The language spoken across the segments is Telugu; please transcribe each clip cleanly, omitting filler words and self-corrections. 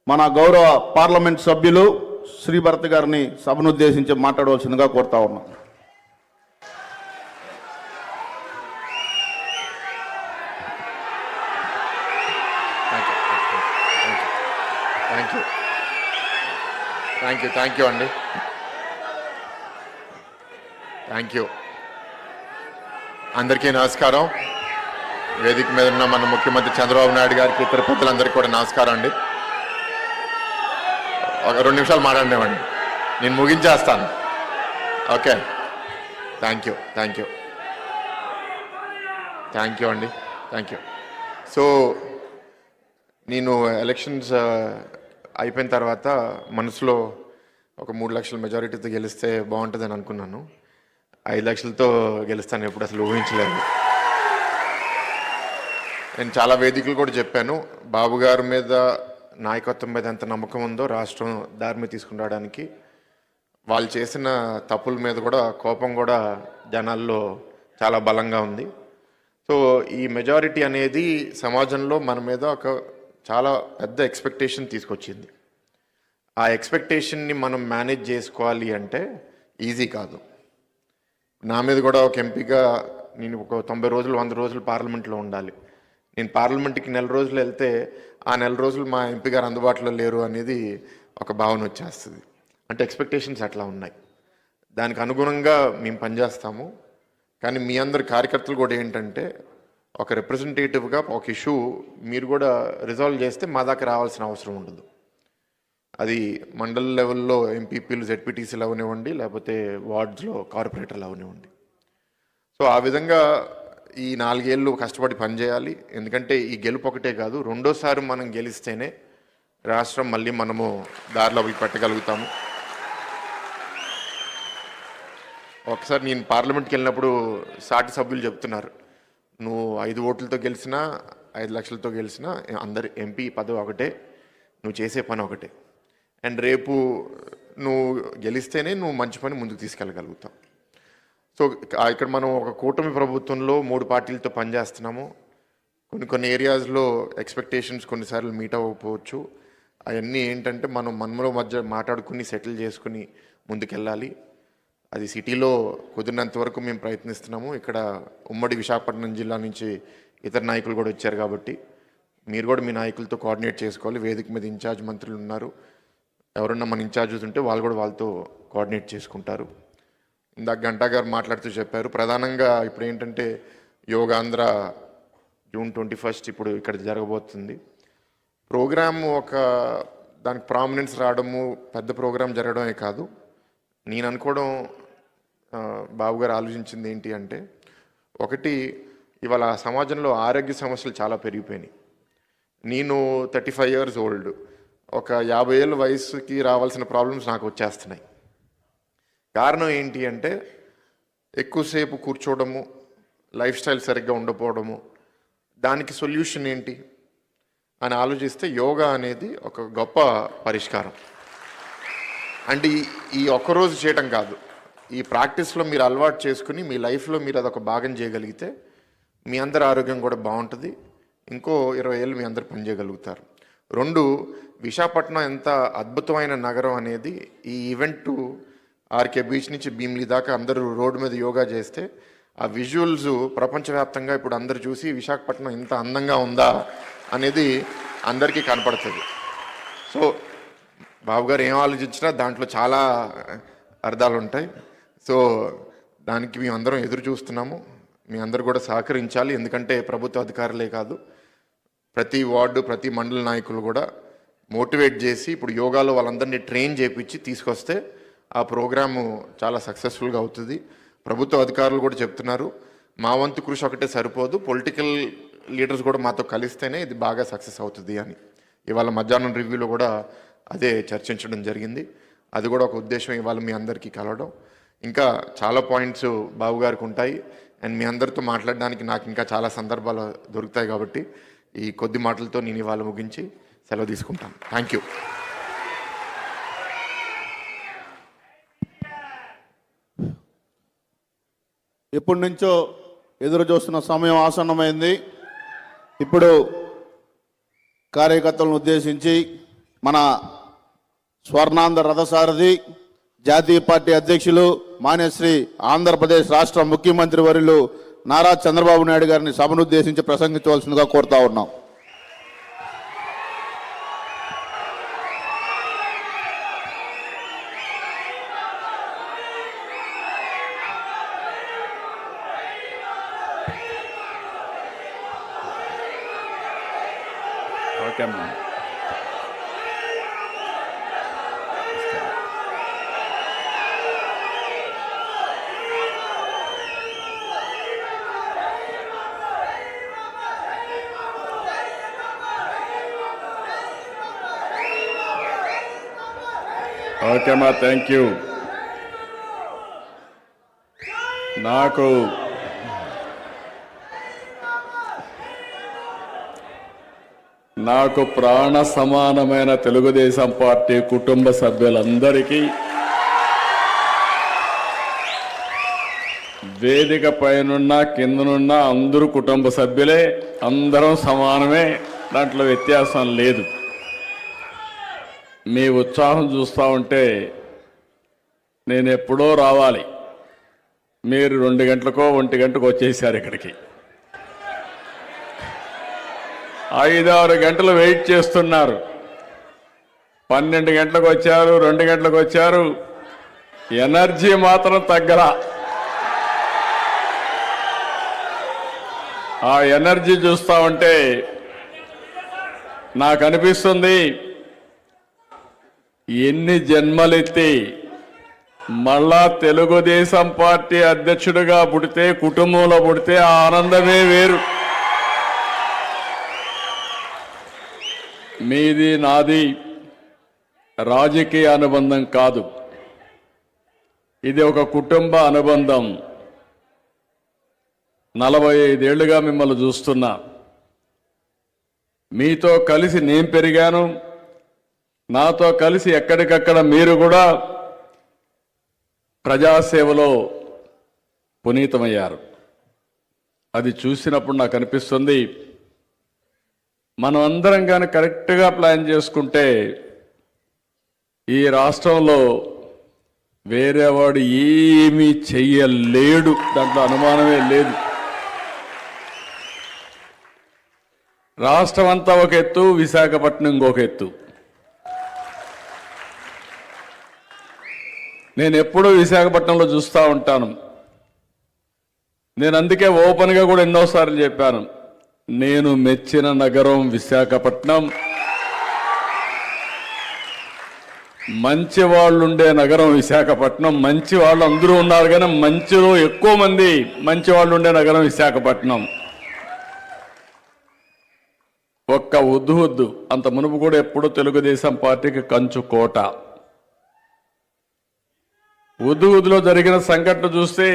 మన గౌరవ పార్లమెంట్ సభ్యులు శ్రీభరత్ గారిని సభను ఉద్దేశించి మాట్లాడవలసిందిగా కోరుతా ఉన్నాం. థ్యాంక్ యూ అండి. Thank you. అందరికీ నమస్కారం. వేదిక మీద ఉన్న మన ముఖ్యమంత్రి చంద్రబాబు నాయుడు గారికి, ఇతర పెద్దలందరికీ కూడా నమస్కారం అండి. ఒక 2 నిమిషాలు మాట్లాడినామండి, నేను ముగించేస్తాను. ఓకే, థ్యాంక్ యూ అండి. Thank you. సో నేను ఎలక్షన్స్ అయిపోయిన తర్వాత మనసులో ఒక 3 లక్షల మెజారిటీతో గెలిస్తే బాగుంటుందని అనుకున్నాను. 5 లక్షలతో గెలుస్తాను ఎప్పుడు అసలు ఊహించలేదు. నేను చాలా వేదికలు కూడా చెప్పాను, బాబు గారి మీద నాయకత్వం మీద ఎంత నమ్మకం ఉందో రాష్ట్రం దారి మీద తీసుకుని రావడానికి. వాళ్ళు చేసిన తప్పుల మీద కూడా కోపం కూడా జనాల్లో చాలా బలంగా ఉంది. సో ఈ మెజారిటీ అనేది సమాజంలో మన మీద ఒక చాలా పెద్ద ఎక్స్పెక్టేషన్ తీసుకొచ్చింది. ఆ ఎక్స్పెక్టేషన్ని మనం మేనేజ్ చేసుకోవాలి అంటే ఈజీ కాదు. నా మీద కూడా ఒక ఎంపీగా నేను ఒక 90 రోజులు 100 రోజులు పార్లమెంట్లో ఉండాలి. నేను పార్లమెంట్కి 1 నెల రోజులు వెళ్తే ఆ 1 నెల రోజులు మా ఎంపీ గారు అందుబాటులో లేరు అనేది ఒక భావన వచ్చేస్తుంది. అంటే ఎక్స్పెక్టేషన్స్ అట్లా ఉన్నాయి. దానికి అనుగుణంగా మేము పనిచేస్తాము. కానీ మీ అందరి కార్యకర్తలు కూడా ఏంటంటే ఒక రిప్రజెంటేటివ్గా ఒక ఇష్యూ మీరు కూడా రిజాల్వ్ చేస్తే మా దాకా రావాల్సిన అవసరం ఉండదు. అది మండల లెవెల్లో ఎంపీపీలు, జెడ్పీటీసీలు అవనివ్వండి, లేకపోతే వార్డ్స్లో కార్పొరేటర్లు అవనివ్వండి. సో ఆ విధంగా ఈ 4 ఏళ్ళు కష్టపడి పనిచేయాలి. ఎందుకంటే ఈ గెలుపు ఒకటే కాదు, రెండోసారి మనం గెలిస్తేనే రాష్ట్రం మళ్ళీ మనము దారిలో పెట్టగలుగుతాము. ఒకసారి నేను పార్లమెంట్కి వెళ్ళినప్పుడు సాటి సభ్యులు చెప్తున్నారు, నువ్వు 5 ఓట్లతో గెలిచినా 5 లక్షలతో గెలిచినా అందరి ఎంపీ పదవి ఒకటే, నువ్వు చేసే పని ఒకటే. అండ్ రేపు నువ్వు గెలిస్తేనే నువ్వు మంచి పని ముందుకు తీసుకెళ్ళగలుగుతావు. సో ఇక్కడ మనం ఒక కూటమి ప్రభుత్వంలో 3 పార్టీలతో పనిచేస్తున్నాము. కొన్ని ఏరియాస్లో ఎక్స్పెక్టేషన్స్ కొన్నిసార్లు మీట్ అవ్వకపోవచ్చు. అవన్నీ ఏంటంటే మనం మనలో మధ్య మాట్లాడుకుని సెటిల్ చేసుకుని ముందుకెళ్ళాలి. అది సిటీలో కుదిరినంత వరకు మేము ప్రయత్నిస్తున్నాము. ఇక్కడ ఉమ్మడి విశాఖపట్నం జిల్లా నుంచి ఇతర నాయకులు కూడా వచ్చారు కాబట్టి మీరు కూడా మీ నాయకులతో కోఆర్డినేట్ చేసుకోవాలి. వేదిక మీద ఇన్ఛార్జ్ మంత్రులు ఉన్నారు, ఎవరన్నా మన ఇన్ఛార్జెస్ ఉంటే వాళ్ళు కూడా వాళ్ళతో కోఆర్డినేట్ చేసుకుంటారు. ఇందాక గంటా గారు మాట్లాడుతూ చెప్పారు, ప్రధానంగా ఇప్పుడు ఏంటంటే యోగాంధ్ర జూన్ 21 ఇప్పుడు ఇక్కడ జరగబోతుంది. ప్రోగ్రామ్ ఒక దానికి ప్రామినెన్స్ రావడము, పెద్ద ప్రోగ్రాం జరగడమే కాదు. నేను అనుకోవడం, బాబు గారు ఆలోచించింది ఏంటి అంటే, ఒకటి ఇవాళ సమాజంలో ఆరోగ్య సమస్యలు చాలా పెరిగిపోయినాయి. నేను 35 years old, ఒక 50 ఏళ్ళ వయసుకి రావాల్సిన ప్రాబ్లమ్స్ నాకు వచ్చేస్తున్నాయి. కారణం ఏంటి అంటే ఎక్కువసేపు కూర్చోవడము, లైఫ్ స్టైల్ సరిగ్గా ఉండకపోవడము. దానికి సొల్యూషన్ ఏంటి అని ఆలోచిస్తే యోగా అనేది ఒక గొప్ప పరిష్కారం. అంటే ఈ ఒక్కరోజు చేయటం కాదు, ఈ ప్రాక్టీస్లో మీరు అలవాటు చేసుకుని మీ లైఫ్లో మీరు అదొక భాగం చేయగలిగితే మీ అందరి ఆరోగ్యం కూడా బాగుంటుంది. ఇంకో 20 ఏళ్ళు మీ అందరు పనిచేయగలుగుతారు. 2, విశాఖపట్నం ఎంత అద్భుతమైన నగరం అనేది ఈ ఈవెంట్ ఆర్కే బీచ్ నుంచి భీమిలి దాకా అందరూ రోడ్డు మీద యోగా చేస్తే ఆ విజువల్స్ ప్రపంచవ్యాప్తంగా ఇప్పుడు అందరు చూసి విశాఖపట్నం ఇంత అందంగా ఉందా అనేది అందరికీ కనపడుతుంది. సో బాబు గారు ఏం ఆలోచించినా దాంట్లో చాలా అర్థాలు ఉంటాయి. సో దానికి మేము అందరం ఎదురు చూస్తున్నాము. మీ అందరూ కూడా సహకరించాలి. ఎందుకంటే ప్రభుత్వ అధికారులే కాదు, ప్రతి వార్డు, ప్రతి మండల నాయకులు కూడా మోటివేట్ చేసి ఇప్పుడు యోగాలో వాళ్ళందరినీ ట్రైన్ చేయించి తీసుకొస్తే ఆ ప్రోగ్రాము చాలా సక్సెస్ఫుల్గా అవుతుంది. ప్రభుత్వ అధికారులు కూడా చెప్తున్నారు, మా వంతు కృషి ఒకటే సరిపోదు, పొలిటికల్ లీడర్స్ కూడా మాతో కలిస్తేనే ఇది బాగా సక్సెస్ అవుతుంది అని ఇవాళ మధ్యాహ్నం రివ్యూలో కూడా అదే చర్చించడం జరిగింది. అది కూడా ఒక ఉద్దేశం, ఇవాళ మీ అందరికీ కలవడం. ఇంకా చాలా పాయింట్స్ బాబు గారికి ఉంటాయి అండ్ మీ అందరితో మాట్లాడడానికి నాకు ఇంకా చాలా సందర్భాలు దొరుకుతాయి. కాబట్టి ఈ కొద్ది మాటలతో నేను ఇవాళ ముగించి సెలవు తీసుకుంటాను. Thank you. ఎప్పటి నుంచో ఎదురు చూస్తున్న సమయం ఆసన్నమైంది. ఇప్పుడు కార్యకర్తలను ఉద్దేశించి మన స్వర్ణాంధ్ర రథసారథి జాతీయ పార్టీ అధ్యక్షులు మాన్యశ్రీ ఆంధ్రప్రదేశ్ రాష్ట్ర ముఖ్యమంత్రి వర్యులు నారా చంద్రబాబు నాయుడు గారిని సభను ఉద్దేశించి ప్రసంగించవలసిందిగా కోరుతా ఉన్నాం. ఓకే అమ్మా. ఓకే అమ్మా, థ్యాంక్ యూ. నాకు ప్రాణ సమానమైన తెలుగుదేశం పార్టీ కుటుంబ సభ్యులందరికీ, వేదిక పైనున్న కిందనున్న అందరూ కుటుంబ సభ్యులే, అందరం సమానమే, దాంట్లో వ్యత్యాసం లేదు. మీ ఉత్సాహం చూస్తూ ఉంటే నేను ఎప్పుడో రావాలి, మీరు 2 గంటలకో 1 గంటకో వచ్చేసారు ఇక్కడికి. 5-6 గంటలు వెయిట్ చేస్తున్నారు. 12 గంటలకు వచ్చారు, 2 గంటలకు వచ్చారు, ఎనర్జీ మాత్రం తగ్గలా. ఆ ఎనర్జీ చూస్తూ ఉంటే నాకు అనిపిస్తుంది, ఎన్ని జన్మలెత్తి మళ్ళా తెలుగుదేశం పార్టీ అధ్యక్షుడిగా పుడితే, కుటుంబంలో పుడితే ఆ ఆనందమే వేరు. మీది నాది రాజకీయ అనుబంధం కాదు, ఇది ఒక కుటుంబ అనుబంధం. 45 ఏళ్లుగా మిమ్మల్ని చూస్తున్నా, మీతో కలిసి నేను పెరిగాను, నాతో కలిసి ఎక్కడికక్కడ మీరు కూడా ప్రజాసేవలో పునీతమయ్యారు. అది చూసినప్పుడు నాకు అనిపిస్తుంది, మనం అందరం కానీ కరెక్ట్గా ప్లాన్ చేసుకుంటే ఈ రాష్ట్రంలో వేరేవాడు ఏమీ చెయ్యలేడు, దాంట్లో అనుమానమే లేదు. రాష్ట్రం అంతా ఒక ఎత్తు, విశాఖపట్నం ఇంకొక ఎత్తు. నేను ఎప్పుడూ విశాఖపట్నంలో చూస్తూ ఉంటాను. నేను అందుకే ఓపెన్గా కూడా ఎన్నోసార్లు చెప్పాను, నేను మెచ్చిన నగరం విశాఖపట్నం, మంచి వాళ్ళు ఉండే నగరం విశాఖపట్నం. మంచి వాళ్ళు అందరూ ఉన్నారు కానీ మంచిలో ఎక్కువ మంది మంచి వాళ్ళు ఉండే నగరం విశాఖపట్నం. ఒక్క ఉద్దు అంత మునుపు కూడా ఎప్పుడూ తెలుగుదేశం పార్టీకి కంచు కోట. ఉద్దులో జరిగిన సంఘటన చూస్తే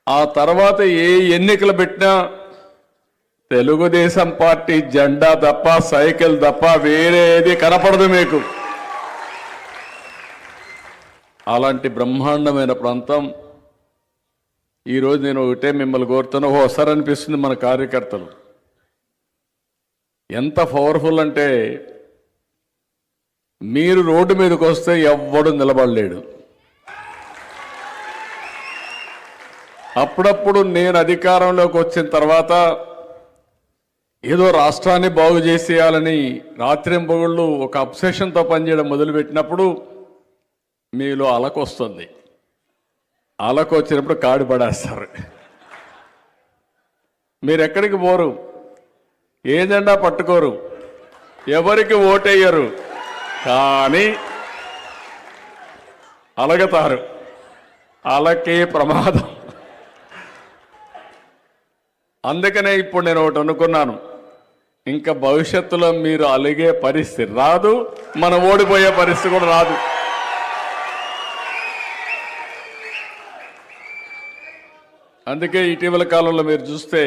ఆ తర్వాత ఏ ఎన్నికలు పెట్టినా తెలుగుదేశం పార్టీ జెండా తప్ప, సైకిల్ తప్ప వేరేది కనపడదు మీకు. అలాంటి బ్రహ్మాండమైన ప్రాంతం. ఈరోజు నేను ఒకటే మిమ్మల్ని కోరుతున్నా, ఓసారి అనిపిస్తుంది మన కార్యకర్తలు ఎంత పవర్ఫుల్ అంటే, మీరు రోడ్డు మీదకి వస్తే ఎవ్వడు నిలబడలేడు. అప్పుడప్పుడు నేను అధికారంలోకి వచ్చిన తర్వాత ఏదో రాష్ట్రాన్ని బాగు చేసేయాలని రాత్రింబగళ్ళు ఒక అబ్సెషన్తో పనిచేయడం మొదలుపెట్టినప్పుడు మీలో అలకొస్తుంది. అలకు వచ్చినప్పుడు కాడి పడేస్తారు. మీరు ఎక్కడికి పోరు, ఏ జెండా పట్టుకోరు, ఎవరికి ఓటేయరు, కానీ అలగతారు. అలకే ప్రమాదం. అందుకనే ఇప్పుడు నేను ఒకటి అనుకున్నాను, ఇంకా భవిష్యత్తులో మీరు అలిగే పరిస్థితి రాదు, మనం ఓడిపోయే పరిస్థితి కూడా రాదు. అందుకే ఇటీవల కాలంలో మీరు చూస్తే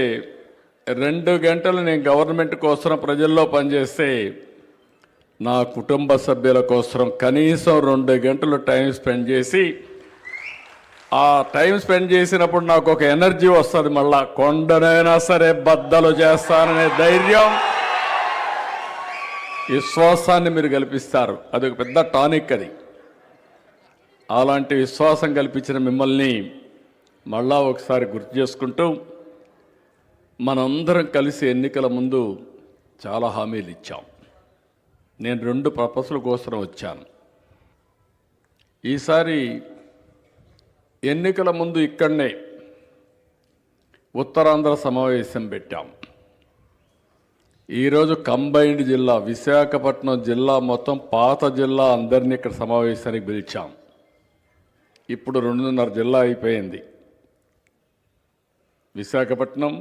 2 గంటలు నేను గవర్నమెంట్ కోసం ప్రజల్లో పనిచేస్తే నా కుటుంబ సభ్యుల కోసం కనీసం 2 గంటలు టైం స్పెండ్ చేసి, ఆ టైం స్పెండ్ చేసినప్పుడు నాకు ఒక ఎనర్జీ వస్తుంది. మళ్ళా కొండనైనా సరే బద్దలు చేస్తాననే ధైర్యం, విశ్వాసాన్ని మీరు కల్పిస్తారు. అది ఒక పెద్ద టానిక్. అది అలాంటి విశ్వాసం కల్పించిన మిమ్మల్ని మళ్ళా ఒకసారి గుర్తు చేసుకుంటూ మనందరం కలిసి ఎన్నికల ముందు చాలా హామీలు ఇచ్చాం. నేను 2 పర్పస్ల కోసం వచ్చాను. ఈసారి ఎన్నికల ముందు ఇక్కడనే ఉత్తరాంధ్ర సమావేశం పెట్టాం. ఈరోజు కంబైన్డ్ జిల్లా విశాఖపట్నం జిల్లా మొత్తం పాత జిల్లా అందరినీ ఇక్కడ సమావేశానికి పిలిచాం. ఇప్పుడు 2.5 జిల్లా అయిపోయింది. విశాఖపట్నం,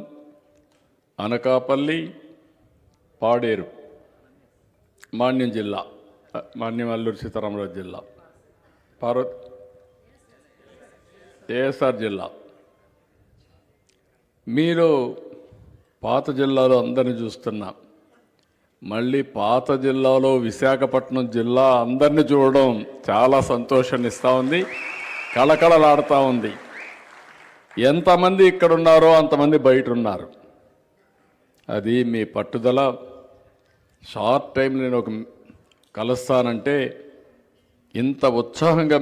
అనకాపల్లి, పాడేరు, మాన్యం జిల్లా, మాన్యం అల్లూరు సీతారామరాజు జిల్లా, ఏఎస్ఆర్ జిల్లా. మీరు పాత జిల్లాలో అందరిని చూస్తున్నా, మళ్ళీ పాత జిల్లాలో విశాఖపట్నం జిల్లా అందరిని చూడడం చాలా సంతోషాన్ని ఇస్తూ ఉంది, కళకళలాడుతూ ఉంది. ఎంతమంది ఇక్కడ ఉన్నారో అంతమంది బయట ఉన్నారు. అది మీ పట్టుదల. షార్ట్ టైం నేను ఒక కలుస్తానంటే ఇంత ఉత్సాహంగా మీరు